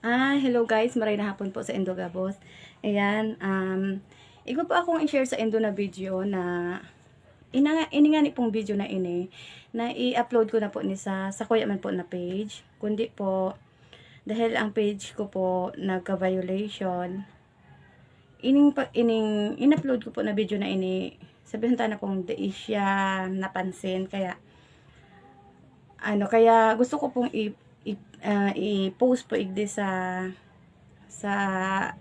Hello guys, maray na hapon po sa Indogabos. Ayan, igo po akong i-share sa Indo na video na iningani pong video na ini na i-upload ko na po ni sa kuya man po na page. Kundi po dahil ang page ko po nagka-violation. In-upload ko po na video na ini. Sabihin ta na pong di siya napansin kaya gusto ko pong i-post po igdi sa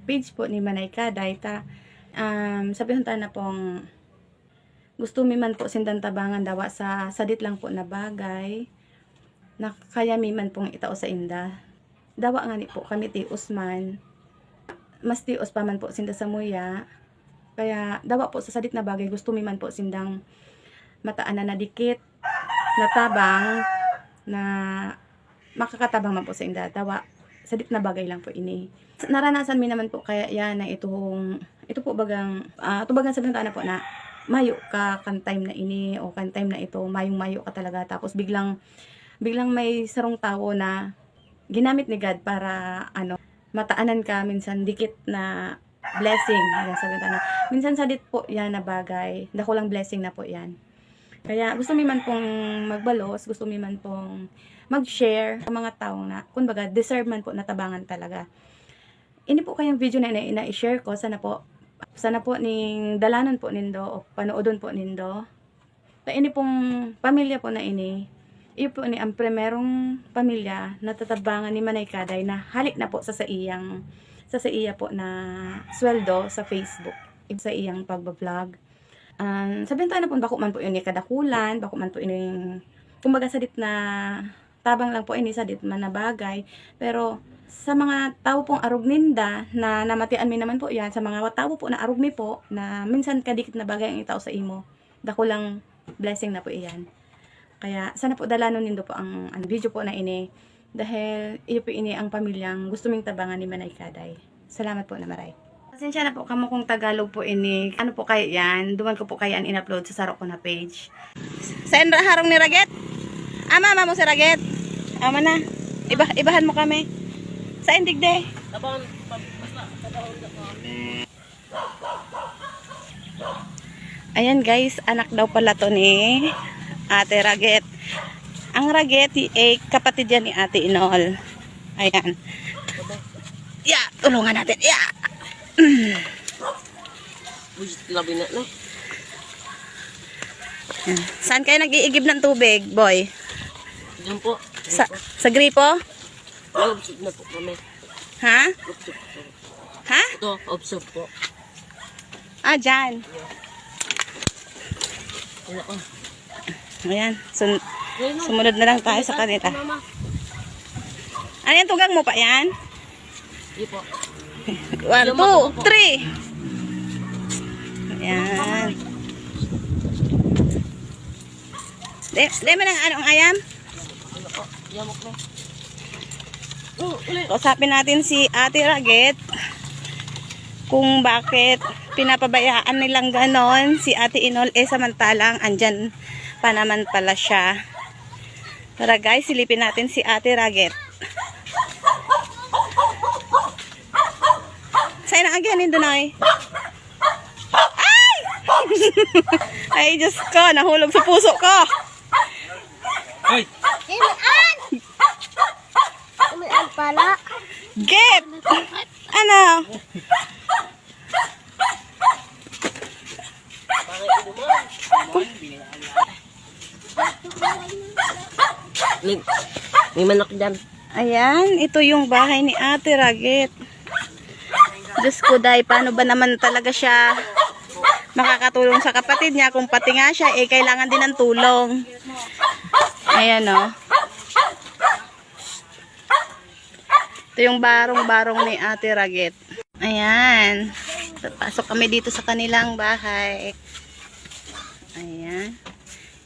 page po ni Manay Kaday sabihin ta na pong gusto mi man po sindan tabangan dawa sa sadit lang po na bagay na kaya mi man pong itao sa inda dawa nga ni po kami tios man mas tios pa man po sinda sa muya kaya dawa po sa sadit na bagay gusto mi man po sindang mataan na dikit na tabang na makakatabang man po sa inda dawa sadit na bagay lang po ini naranasan mi naman po kaya yan na ito po bagang sabihin na po na mayo ka kan time na ini o kan time na ito mayo ka talaga tapos biglang may sarong tao na ginamit ni God para mataanan ka minsan dikit na blessing sabihin na minsan sadit po yan na bagay dako lang blessing na po yan kaya gusto mi man pong magbalos gusto mi man pong mag-share sa mga taong na kumbaga deserve man po natabangan talaga. Ini po kayang video na i-share ko sana po ning dalanan po nindo o panoodon po nindo. Ini pong pamilya po na ini po ni ang primerong pamilya na tatabangan ni Manay Kaday na halik na po sa iya po na sweldo sa Facebook sa iyang pagba-vlog. Sabihin tayo na po bako man po ini kadakulan, bako man po ini kumbaga sadit na tabang lang po ini sadit man na bagay pero sa mga tao pong arugninda na namatian mi naman po yan sa mga tao po na arugmi po na minsan kadikit na bagay ang itao sa imo dako lang blessing na po iyan kaya sana po dalanon nindo po ang video po na ini dahil iyo po ini ang pamilyang gusto ming tabangan ni Manay Kaday. Salamat po na maray. Pasensya na po kamo kung Tagalog po ini po kaya yan duman ko po kaya in-upload sa sarok ko na page sa harong ni Raget mama mo si Raget ama na ibahan mo kami sa indig de ayan guys anak daw pala to ni Ate Raget ang Raget kapatid yan ni Ate Inol ayan tulungan natin saan kayo nag-iigib ng tubig boy? Diyan po. Sa gripo? Observe na po kami. Ha? Observe po. Ha? Ito, observe po. Dyan. Ayan. Sumunod na lang tayo sa kanita. Ano yan? Tugang mo pa yan? Hindi po. 1, 2, 3. Ayan. Di mo ng anong ayam? Yamok na. Kausapin natin si Ate Raget kung bakit pinapabayaan nilang ganon si Ate Inol samantalang andyan pa naman pala siya. Tara guys, silipin natin si Ate Raget. Sa'yo na agyanin doon ay. Ay! Ay Diyos ko, nahulog sa puso ko. Ay! Imaan pala. Get! Ano? May manok dyan. Ayan, ito yung bahay ni Ate Raget. Diyos ko day, paano ba naman talaga siya makakatulong sa kapatid niya kung pati nga siya kailangan din ng tulong. Ayan o. Ito yung barong-barong ni Ate Raget. Ayan. Pasok kami dito sa kanilang bahay. Ayan.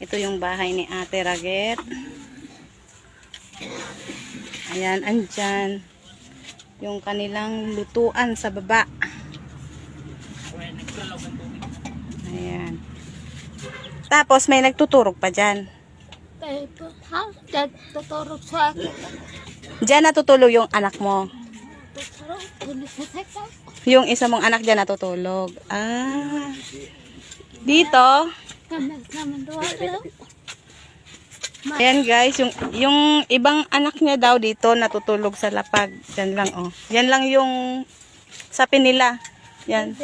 Ito yung bahay ni Ate Raget. Ayan, andyan. Yung kanilang lutuan sa baba. Ayan. Tapos may nagtuturog pa dyan. Ha? Tutulog sa akin. Diyan natutulog yung anak mo. Yung isa mong anak dyan natutulog. Ah. Dito. Ayan guys, yung ibang anak niya daw dito natutulog sa lapag. Yan lang oh. Yan lang yung sapi nila. Yan.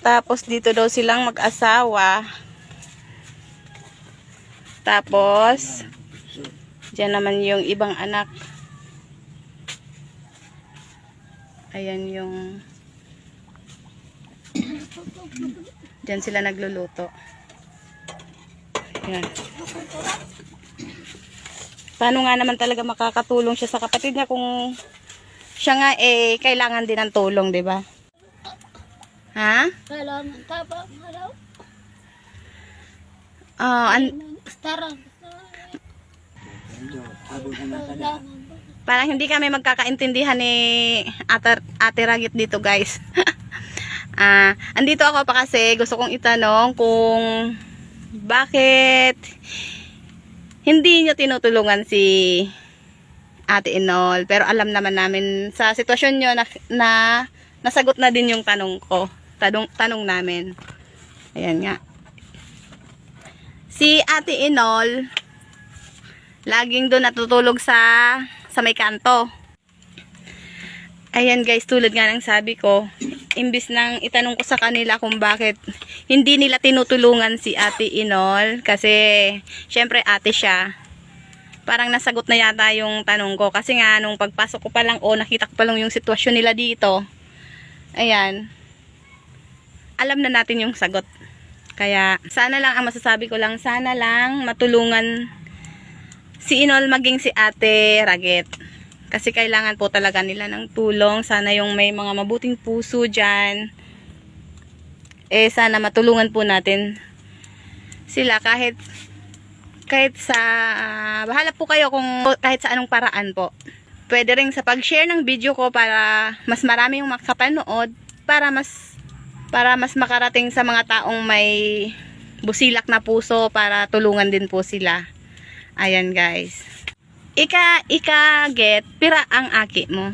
Tapos dito daw silang mag-asawa. Tapos diyan naman yung ibang anak. Ayan yung diyan sila nagluluto. Ayan. Paano nga naman talaga makakatulong siya sa kapatid niya kung siya nga kailangan din ng tulong, 'di ba? Ha? Kailangan tapa, malaw. Parang hindi kami magkakaintindihan ni Ate Ragit dito, guys. Andito ako pa kasi gusto kong itanong kung bakit hindi niyo tinutulungan si Ate Inol. Pero alam naman namin sa sitwasyon niyo na nasagot na din yung tanong ko. Tanong namin. Ayan nga. Si Ate Inol laging doon natutulog sa may kanto. Ayan guys, tulad nga ng sabi ko, imbis nang itanong ko sa kanila kung bakit hindi nila tinutulungan si Ate Inol, kasi syempre ate siya. Parang nasagot na yata yung tanong ko, kasi nga nung pagpasok ko pa lang nakita ko pa lang yung sitwasyon nila dito. Ayan. Alam na natin yung sagot. Kaya sana lang, ang masasabi ko lang, sana lang matulungan si Inol maging si Ate Ragit. Kasi kailangan po talaga nila ng tulong. Sana yung may mga mabuting puso dyan, sana matulungan po natin sila kahit sa bahala po kayo kung kahit sa anong paraan po. Pwede rin sa pag-share ng video ko para mas marami yung makapanood, para mas makarating sa mga taong may busilak na puso, para tulungan din po sila. Ayan guys. Get, pira ang aki mo.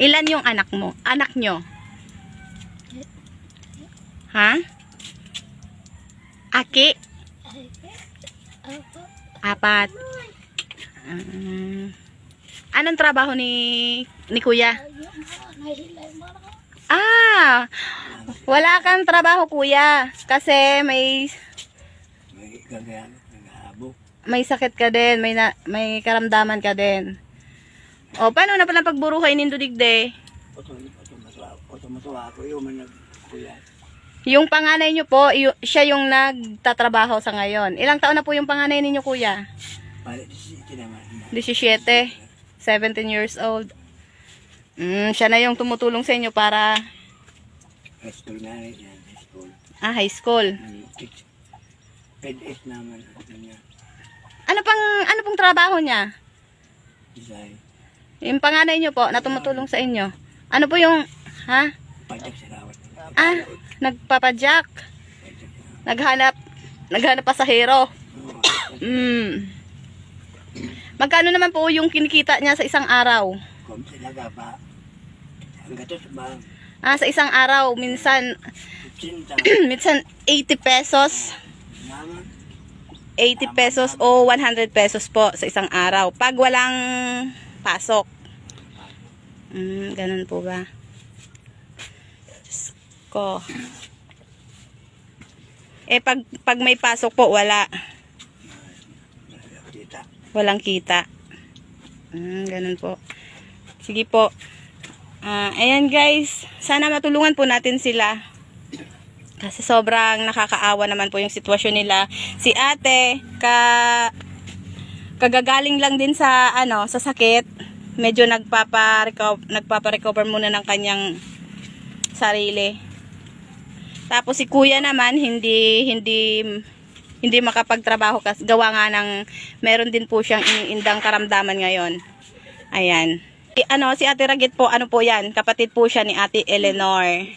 Ilan yung anak mo? Anak nyo? Ha? Aki? 4. Anong trabaho ni Kuya? Wala kang trabaho, Kuya. Kasi may sakit ka din, may karamdaman ka din. O, paano na pala pagburuhay nindo digde? Yung panganay nyo po, siya yung nagtatrabaho sa ngayon. Ilang taon na po yung panganay ninyo, Kuya? 17. 17 years old. Siya na yung tumutulong sa inyo para High school na rin yan, high school. high school. PEDS naman. Ano pong trabaho niya? Design. Yung panganay nyo po, na tumutulong sa inyo. Ano po yung, Pajak sa rawat. Nagpapadyak. Naghanap pasahero. Magkano naman po yung kinikita niya sa isang araw? Kung sinaga pa. Ang gatos ba? Sa isang araw, minsan, Sinta. minsan 80 pesos. Naman. 80 pesos o 100 pesos po sa isang araw. Pag walang pasok. Ganun po ba? Diyos ko. Pag may pasok po, wala. Walang kita. Ganun po. Sige po. Ayan guys. Sana matulungan po natin sila. Kasi sobrang nakakaawa naman po yung sitwasyon nila. Si ate, kagagaling lang din sa sakit. Medyo nagpapa-recover muna ng kanyang sarili. Tapos si kuya naman hindi makapagtrabaho kasi gawa nga ng meron din po siyang iniindang karamdaman ngayon. Ayan. Si Ate Ragit po, ano po yan? Kapatid po siya ni Ate Eleanor.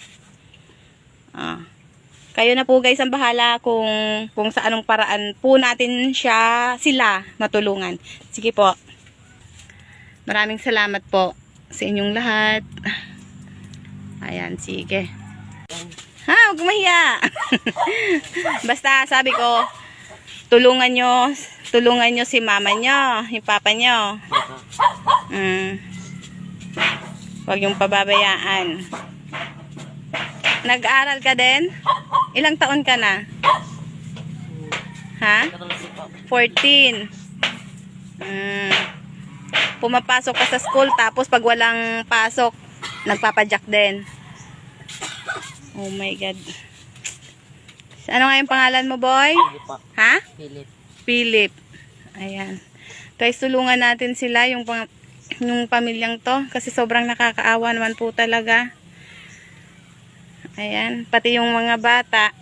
Kayo na po guys ang bahala kung sa anong paraan po natin sila matulungan. Sige po. Maraming salamat po. sa inyong lahat. Ayan, sige. Yan. Ha, huwag mahiya. Basta sabi ko, tulungan nyo si mama nyo, yung papa nyo. Ito. Huwag yung pababayaan. Nag-aaral ka din? Ilang taon ka na? Ha? Katalasi po. 14. Pumapasok ka sa school, tapos pag walang pasok, nagpapadyak din. Oh my God. Ano nga yung pangalan mo, boy? Hindi po. Ha? Philip. Philip. Ayan. Guys, tulungan natin sila, yung pamilyang to, kasi sobrang nakakaawa naman po talaga. Ayan. Pati yung mga bata,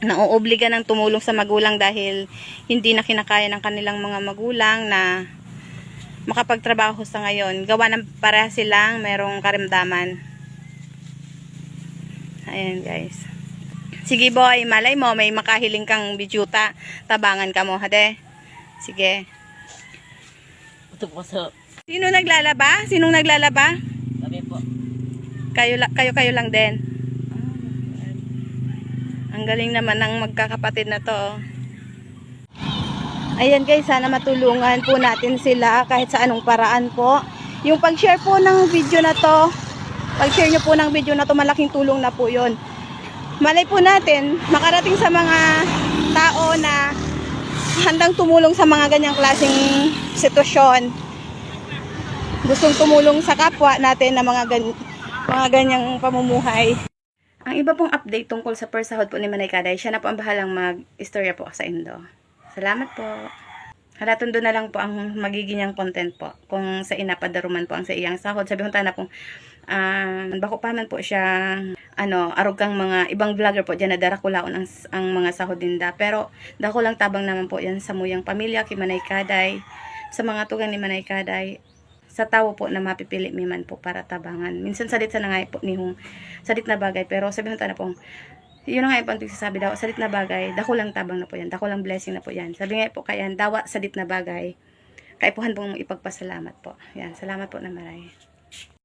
nauobliga ng tumulong sa magulang dahil hindi na kinakaya ng kanilang mga magulang na makapagtrabaho sa ngayon. Gawa ng pareha silang merong karamdaman. Ayan guys. Sige boy, malay mo may makahiling kang bijuta. Tabangan ka mo, hade. Sige. Ito po sa Sino naglalaba? Sinong naglalaba? kami po. Kayo lang din. Ang galing naman ng magkakapatid na to. Ayan guys, sana matulungan po natin sila kahit sa anong paraan po. Yung pag-share po ng video na to, pag-share nyo po ng video na to, malaking tulong na po yun. Malay po natin, makarating sa mga tao na handang tumulong sa mga ganyang klaseng sitwasyon. Gustong tumulong sa kapwa natin na mga ganyang pamumuhay. Ang iba pong update tungkol sa persahod po ni Manay Kaday, siya na po ang bahalang mag-istorya po sa Indo. Salamat po. Halatundo na lang po ang magiging niyang content po. Kung sa inapadaruman po ang sa iyang sahod. Sabi ko na pong bako pa man po siya arog kang mga ibang vlogger po dyan na darakulaon ang mga sahod dinda. Pero dako lang tabang naman po yan sa muyang pamilya kay Manay Kaday, sa mga tugang ni Manay Kaday, sa tao po na mapipili mi man po para tabangan. Minsan salit sa nangay po nihong salit na bagay, pero sabi ko na pong yun na nga yung pagsasabi daw, salit na bagay, dako lang tabang na po yan, dako lang blessing na po yan. Sabi nga po kaya dawa salit na bagay, kaipuhan pong ipagpasalamat po. Yan, salamat po na maray.